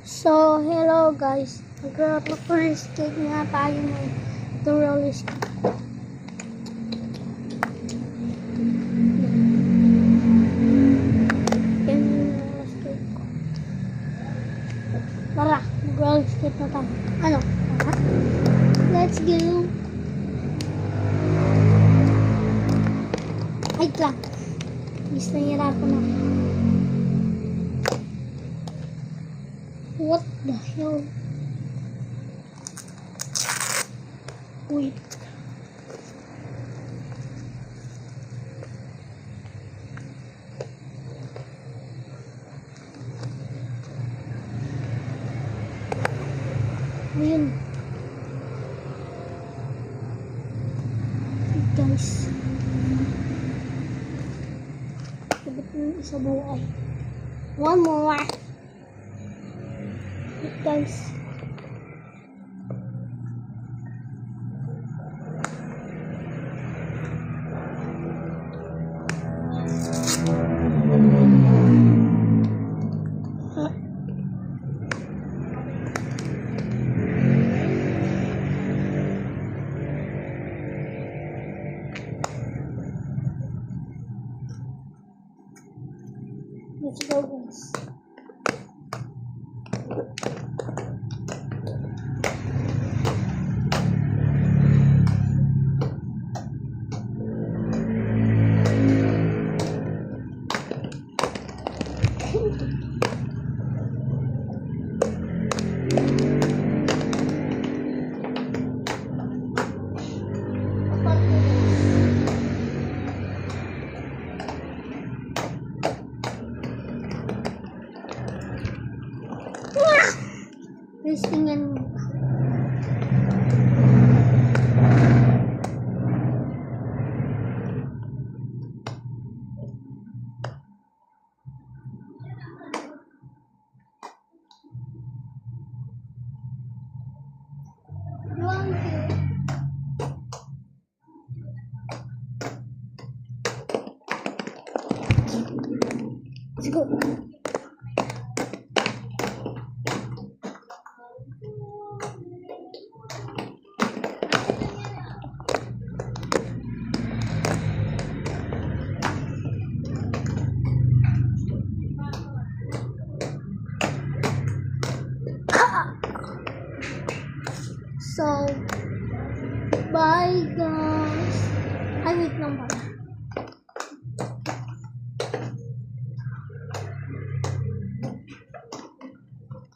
So, hello guys. Mag-first cake nga tayo ng tutorial cake. Yan yung roller skate ko. Tara, mag-roller skate na tayo. Ano? Tara. Let's go. Ay, lang. Bis nahihirapan ako. What the hell? Wait. Ayun. Guys. Sabit yung isa buhay. One more. Guys. Let's go, guys. Listingan mo. Let's go. So, bye guys. Ay, wait lang pala.